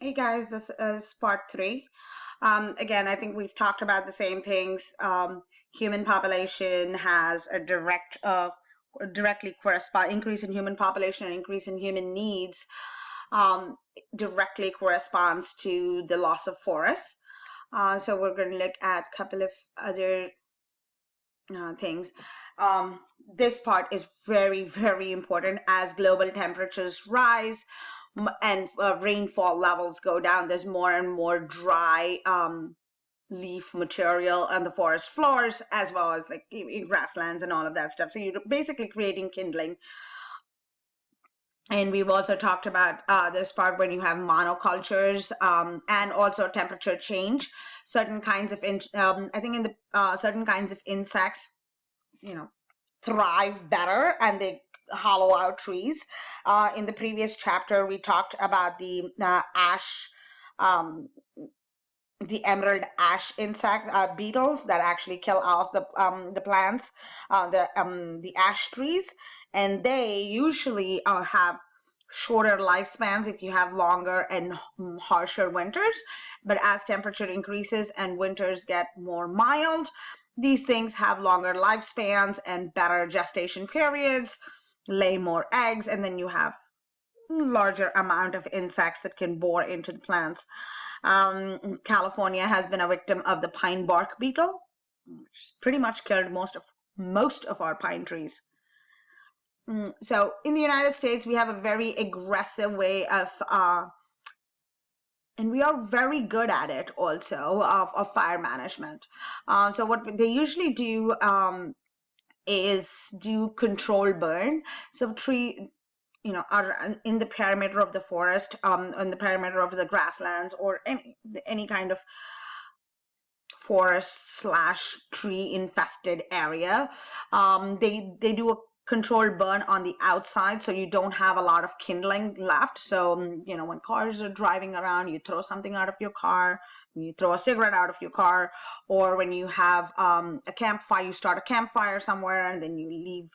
Hey guys, this is part three. Again, I think we've talked about the same things. Human population has a directly correspond increase in human population and increase in human needs um, directly corresponds to the loss of forests. So we're going to look at a couple of other things. This part is very, very important as global temperatures rise and rainfall levels go down. There's more and more dry leaf material on the forest floors, as well as like in grasslands and all of that stuff. So you're basically creating kindling. And we've also talked about this part when you have monocultures and also temperature change. Certain kinds of, I think in the certain kinds of insects, thrive better and they hollow out trees. In the previous chapter, we talked about um, the emerald ash insect beetles that actually kill off the plants, the ash trees, and they usually have shorter lifespans if you have longer and harsher winters. But as temperature increases and winters get more mild, these things have longer lifespans and better gestation periods, lay more eggs, and then you have larger amount of insects that can bore into the plants. California has been a victim of the pine bark beetle, which pretty much killed most of our pine trees. So in the United States, we have a very aggressive way of, and we are very good at it also, of fire management. So what they usually do is do control burn. So are in the perimeter of the forest, in the perimeter of the grasslands, or any kind of forest / tree infested area. They do a controlled burn on the outside, so you don't have a lot of kindling left. So when cars are driving around, you throw something out of your car, you throw a cigarette out of your car, or when you have a campfire, you start a campfire somewhere and then you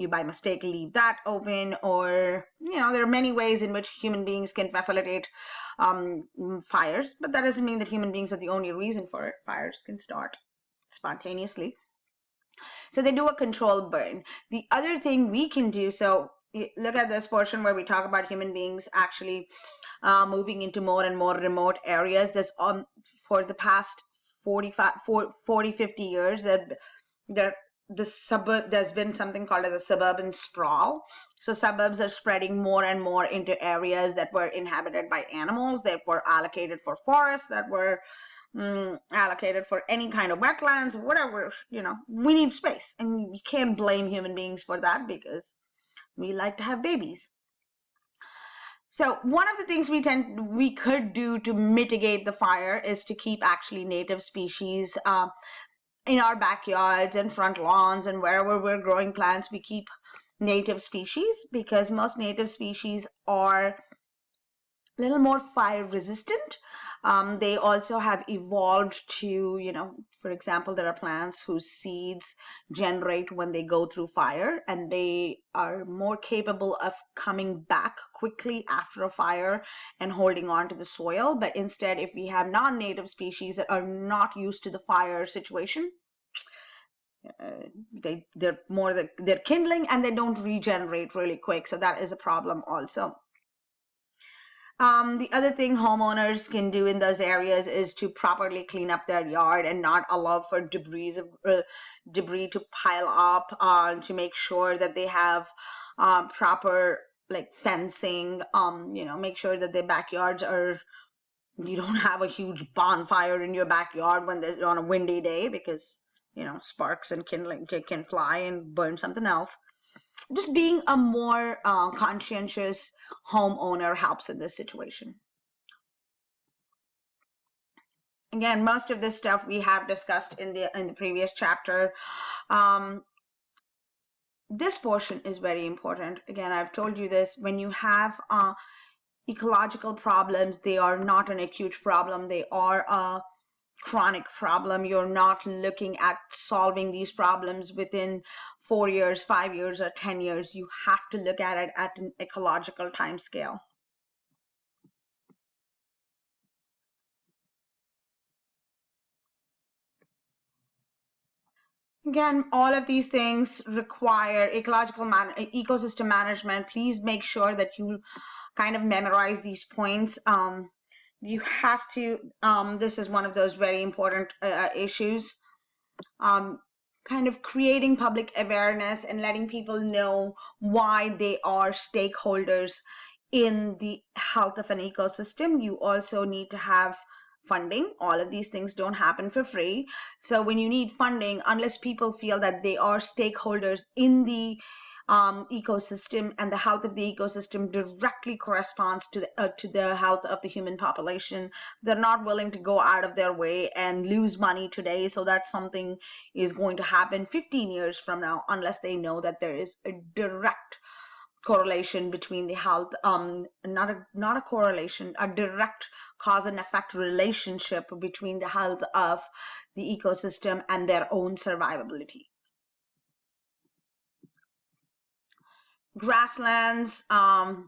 by mistake leave that open, or there are many ways in which human beings can facilitate fires, but that doesn't mean that human beings are the only reason for it. Fires can start spontaneously. So they do a controlled burn. The other thing we can do, so look at this portion where we talk about human beings actually moving into more and more remote areas. There's for the past 40, 50 years that there's been something called as a suburban sprawl. So suburbs are spreading more and more into areas that were inhabited by animals, that were allocated for forests, that were allocated for any kind of wetlands, whatever. We need space, and you can't blame human beings for that because we like to have babies. So one of the things we could do to mitigate the fire is to keep actually native species in our backyards and front lawns and wherever we're growing plants. We keep native species because most native species are a little more fire resistant. They also have evolved to, for example, there are plants whose seeds generate when they go through fire, and they are more capable of coming back quickly after a fire and holding on to the soil. But instead, if we have non-native species that are not used to the fire situation, they're kindling and they don't regenerate really quick. So that is a problem also. The other thing homeowners can do in those areas is to properly clean up their yard and not allow for debris to pile up, to make sure that they have proper like fencing, make sure that their backyards are, you don't have a huge bonfire in your backyard when there's on a windy day, because sparks and kindling can fly and burn something else. Just being a more conscientious homeowner helps in this situation. Again, most of this stuff we have discussed in the previous chapter. This portion is very important. Again, I've told you this. When you have ecological problems, they are not an acute problem. They are a chronic problem. You're not looking at solving these problems within 4 years, 5 years, or 10 years. You have to look at it at an ecological time scale. Again, all of these things require ecosystem management. Please make sure that you kind of memorize these points. You have to, this is one of those very important issues, kind of creating public awareness and letting people know why they are stakeholders in the health of an ecosystem. You also need to have funding. All of these things don't happen for free. So when you need funding, unless people feel that they are stakeholders in the ecosystem and the health of the ecosystem directly corresponds to the health of the human population, they're not willing to go out of their way and lose money today so that something is going to happen 15 years from now, unless they know that there is a direct correlation between the health, not a correlation, a direct cause and effect relationship between the health of the ecosystem and their own survivability. Grasslands, I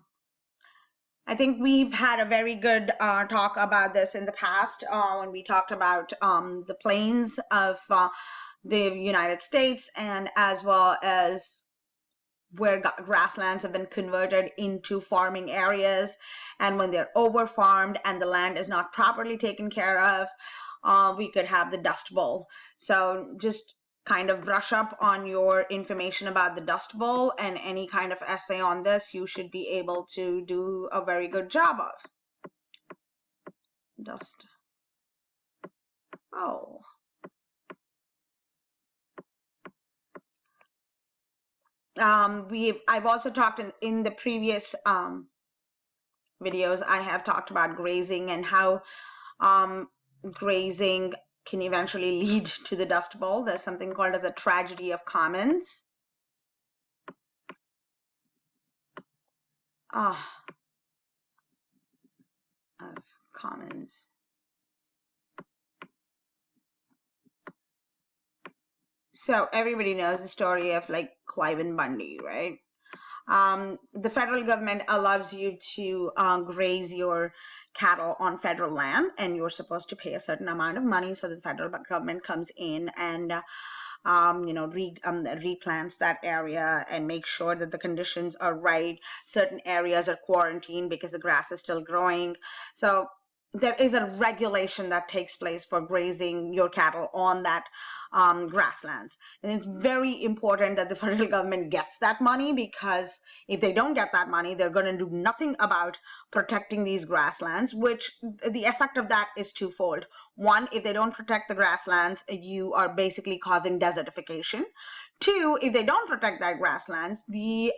think we've had a very good talk about this in the past when we talked about the plains of the United States, and as well as where grasslands have been converted into farming areas, and when they're over farmed and the land is not properly taken care of, we could have the Dust Bowl. So just kind of brush up on your information about the Dust Bowl, and any kind of essay on this you should be able to do a very good job of. Dust Bowl. I've also talked in the previous videos, I have talked about grazing and how grazing can eventually lead to the Dust Bowl. There's something called as a tragedy of commons. Of commons. So everybody knows the story of like Cliven Bundy, right? The federal government allows you to graze your cattle on federal land, and you're supposed to pay a certain amount of money, so the federal government comes in and replants that area and make sure that the conditions are right. Certain areas are quarantined because the grass is still growing. So there is a regulation that takes place for grazing your cattle on that grasslands. And it's very important that the federal government gets that money, because if they don't get that money, they're going to do nothing about protecting these grasslands, which the effect of that is twofold. One, if they don't protect the grasslands, you are basically causing desertification. Two, if they don't protect that grasslands, the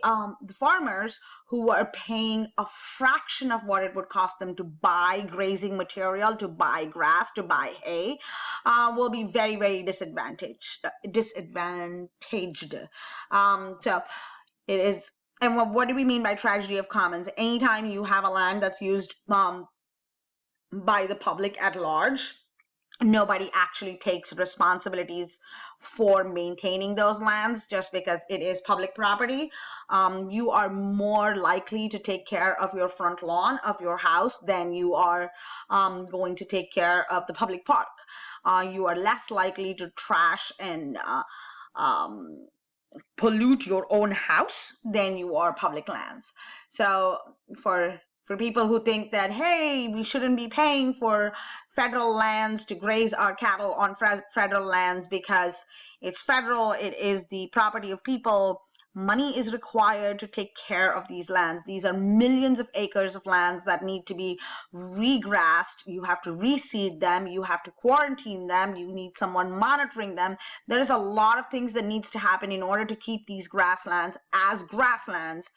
farmers who are paying a fraction of what it would cost them to buy grazing material, to buy grass, to buy hay, will be very, very disadvantaged. So it is. And what do we mean by tragedy of commons? Anytime you have a land that's used by the public at large, nobody actually takes responsibilities for maintaining those lands just because it is public property. You are more likely to take care of your front lawn of your house than you are going to take care of the public park. You are less likely to trash and pollute your own house than you are public lands. So for people who think that, hey, we shouldn't be paying for federal lands to graze our cattle on federal lands because it's federal, it is the property of people, money is required to take care of these lands. These are millions of acres of lands that need to be regrassed. You have to reseed them, you have to quarantine them, you need someone monitoring them. There is a lot of things that needs to happen in order to keep these grasslands as grasslands,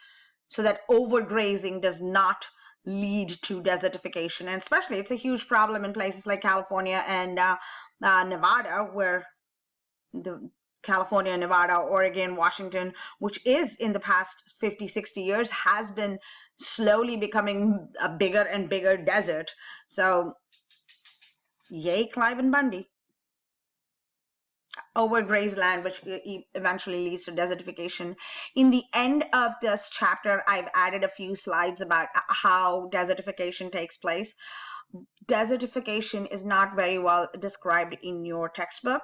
so that overgrazing does not lead to desertification. And especially it's a huge problem in places like California and Nevada, where the California, Nevada, Oregon, Washington, which is in the past 50, 60 years has been slowly becoming a bigger and bigger desert. So yay, Cliven Bundy. Overgrazed land, which eventually leads to desertification. In the end of this chapter, I've added a few slides about how desertification takes place. Desertification is not very well described in your textbook.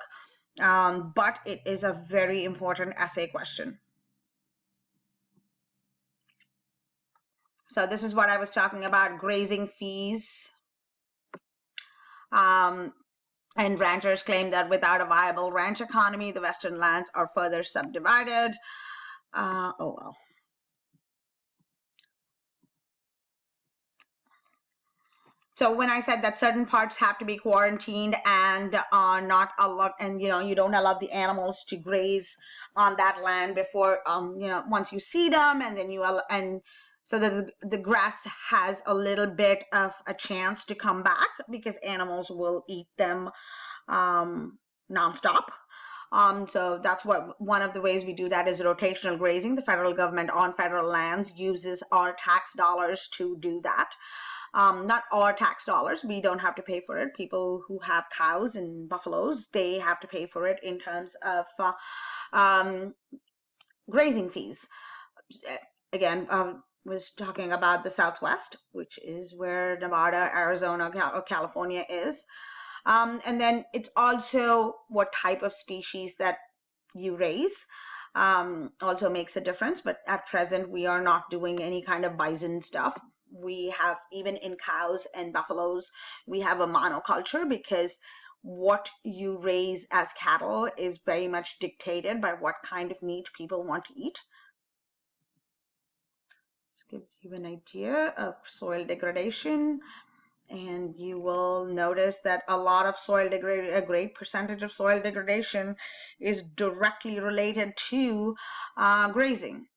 but it is a very important essay question. So this is what I was talking about, grazing fees. And ranchers claim that without a viable ranch economy, the western lands are further subdivided. Oh well. So when I said that certain parts have to be quarantined and not allowed, and you don't allow the animals to graze on that land before once you see them, and then and so that the grass has a little bit of a chance to come back, because animals will eat them nonstop. So that's what one of the ways we do that is rotational grazing. The federal government on federal lands uses our tax dollars to do that. Not our tax dollars. We don't have to pay for it. People who have cows and buffaloes, they have to pay for it in terms of grazing fees. Again, was talking about the Southwest, which is where Nevada, Arizona, California is. And then it's also what type of species that you raise also makes a difference. But at present, we are not doing any kind of bison stuff. We have, even in cows and buffaloes, we have a monoculture, because what you raise as cattle is very much dictated by what kind of meat people want to eat. This gives you an idea of soil degradation. And you will notice that a lot of a great percentage of soil degradation is directly related to grazing.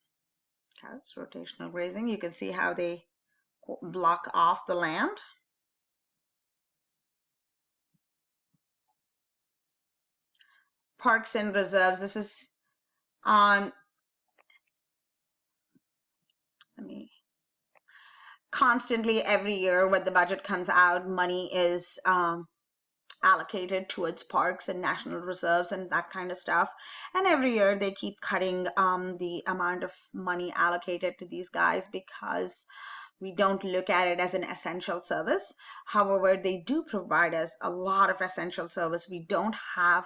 Okay, it's rotational grazing. You can see how they block off the land. Parks and reserves. This is on, constantly every year when the budget comes out, money is allocated towards parks and national reserves and that kind of stuff. And every year they keep cutting the amount of money allocated to these guys, because we don't look at it as an essential service. However, they do provide us a lot of essential service. We don't have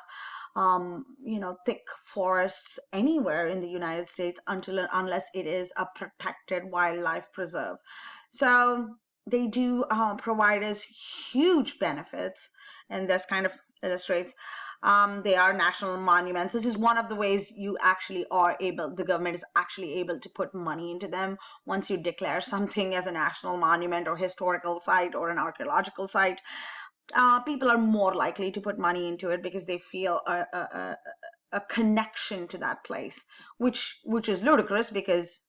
thick forests anywhere in the United States unless it is a protected wildlife preserve. So they do provide us huge benefits, and this kind of illustrates they are national monuments. This is one of the ways you actually are able, the government is actually able to put money into them. Once you declare something as a national monument or historical site or an archaeological site, people are more likely to put money into it, because they feel a connection to that place, which is ludicrous, because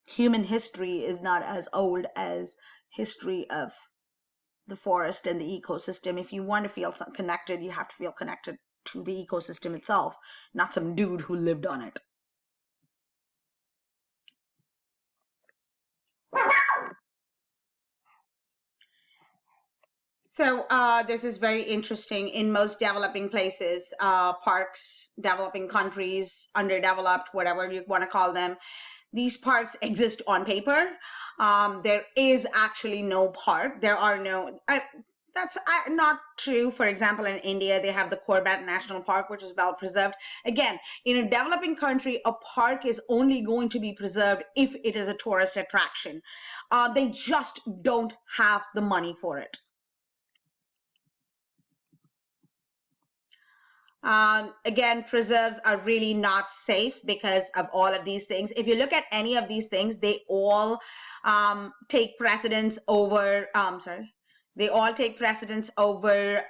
human history is not as old as history of the forest and the ecosystem. If you want to feel connected, you have to feel connected to the ecosystem itself, not some dude who lived on it. So this is very interesting. In most developing places, parks, developing countries, underdeveloped, whatever you want to call them, these parks exist on paper. There is actually no park. There are no, that's not true. For example, in India, they have the Corbett National Park, which is well preserved. Again, in a developing country, a park is only going to be preserved if it is a tourist attraction. They just don't have the money for it. Again, preserves are really not safe because of all of these things. If you look at any of these things, they all take precedence over, they all take precedence over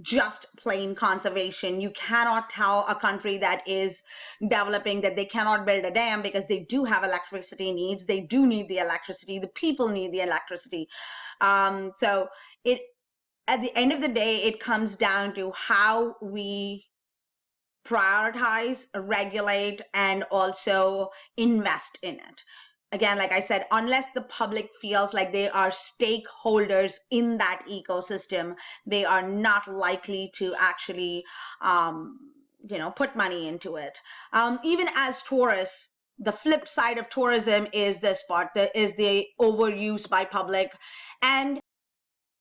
just plain conservation. You cannot tell a country that is developing that they cannot build a dam, because they do have electricity needs. They do need the electricity. The people need the electricity. So at the end of the day, it comes down to how we prioritize, regulate, and also invest in it. Again, like I said, unless the public feels like they are stakeholders in that ecosystem, they are not likely to actually, put money into it. Even as tourists, the flip side of tourism is this part, is the overuse by public. And